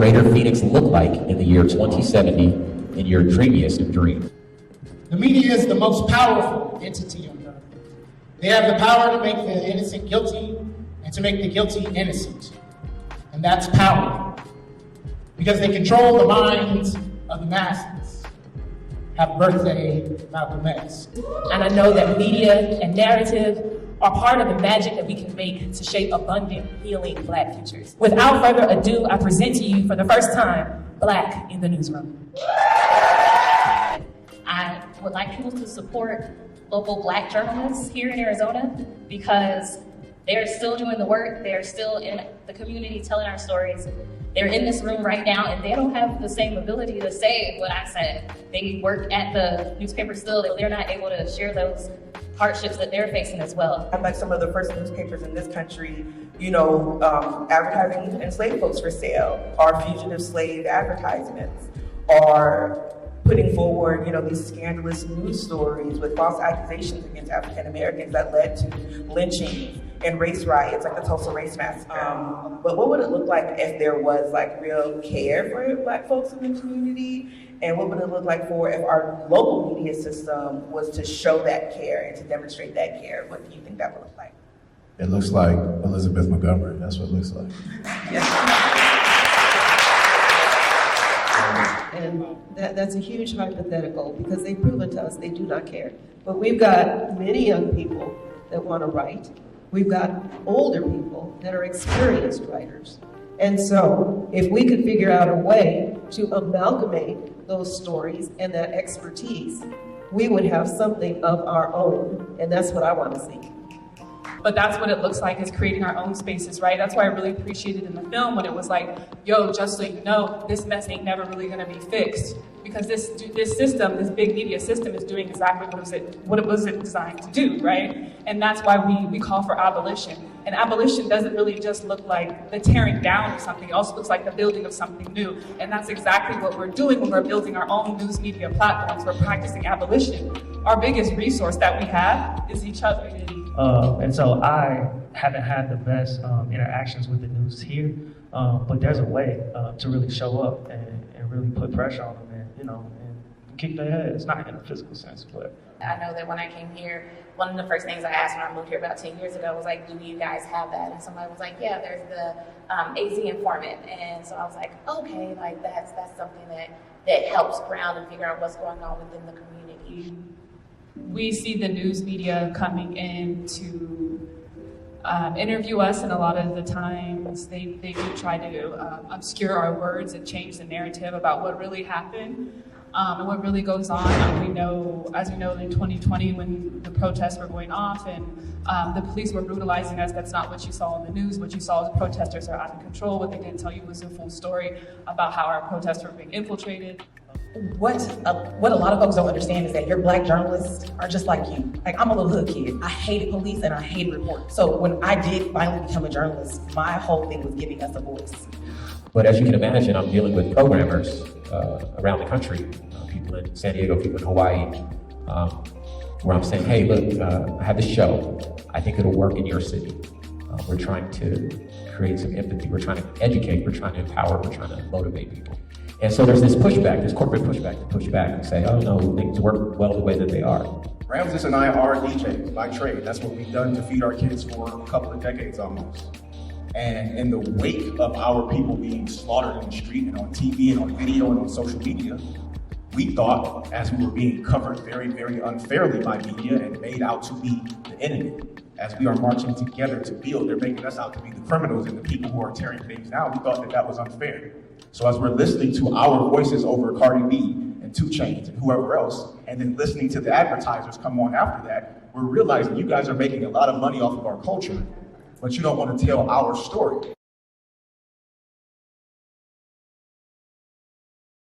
Greater Phoenix look like in the year 2070 in your dreamiest of dreams? The media is the most powerful entity on earth. They have the power to make the innocent guilty and to make the guilty innocent. And that's power. Because they control the minds of the masses. Happy birthday, Malcolm X. And I know that media and narrative are part of the magic that we can make to shape abundant, healing Black futures. Without further ado, I present to you for the first time, Black in the Newsroom. I would like people to support local Black journalists here in Arizona because they're still doing the work, they're still in the community telling our stories. They're in this room right now and they don't have the same ability to say what I said. They work at the newspaper still, they're not able to share those hardships that they're facing as well. I'm like some of the first newspapers in this country, advertising enslaved folks for sale, or fugitive slave advertisements, or putting forward, these scandalous news stories with false accusations against African Americans that led to lynchings and race riots, like the Tulsa Race Massacre. But what would it look like if there was real care for Black folks in the community? And what would it look like if our local media system was to show that care and to demonstrate that care? What do you think that would look like? It looks like Elizabeth Montgomery. That's what it looks like. And that's a huge hypothetical because they've proven to us they do not care. But we've got many young people that want to write. We've got older people that are experienced writers. And so if we could figure out a way to amalgamate those stories and that expertise, we would have something of our own. And that's what I want to see. But that's what it looks like, is creating our own spaces, right? That's why I really appreciated in the film when it was like, yo, just so you know, this mess ain't never really gonna be fixed. Because this system, this big media system is doing exactly what it was designed to do, right? And that's why we call for abolition. And abolition doesn't really just look like the tearing down of something, it also looks like the building of something new. And that's exactly what we're doing when we're building our own news media platforms. We're practicing abolition. Our biggest resource that we have is each other. And so I haven't had the best interactions with the news here, but there's a way to really show up and really put pressure on them and kick their heads, not in a physical sense, but. I know that when I came here, one of the first things I asked when I moved here about 10 years ago was like, do you guys have that? And somebody was like, yeah, there's the AZ informant. And so I was like, okay, that's something that helps ground and figure out what's going on within the community. We see the news media coming in to interview us, and a lot of the times they do try to obscure our words and change the narrative about what really happened and what really goes on. As we know, in 2020 when the protests were going off and the police were brutalizing us, that's not what you saw in the news. What you saw was protesters are out of control. What they didn't tell you was the full story about how our protests were being infiltrated. What a lot of folks don't understand is that your Black journalists are just like you. I'm a little hood kid. I hated police and I hated reporting. So when I did finally become a journalist, my whole thing was giving us a voice. But as you can imagine, I'm dealing with programmers around the country, people in San Diego, people in Hawaii, where I'm saying, hey, look, I have this show. I think it'll work in your city. We're trying to create some empathy. We're trying to educate. We're trying to empower. We're trying to motivate people. And so there's this pushback, this corporate pushback to push back and say, oh no, things work well the way that they are. Ramses and I are DJs by trade. That's what we've done to feed our kids for a couple of decades almost. And in the wake of our people being slaughtered in the street and on TV and on video and on social media, we thought, as we were being covered very, very unfairly by media and made out to be the enemy, as we are marching together to build, they're making us out to be the criminals and the people who are tearing things down. We thought that was unfair. So as we're listening to our voices over Cardi B and 2 Chainz and whoever else, and then listening to the advertisers come on after that, we're realizing you guys are making a lot of money off of our culture, but you don't want to tell our story.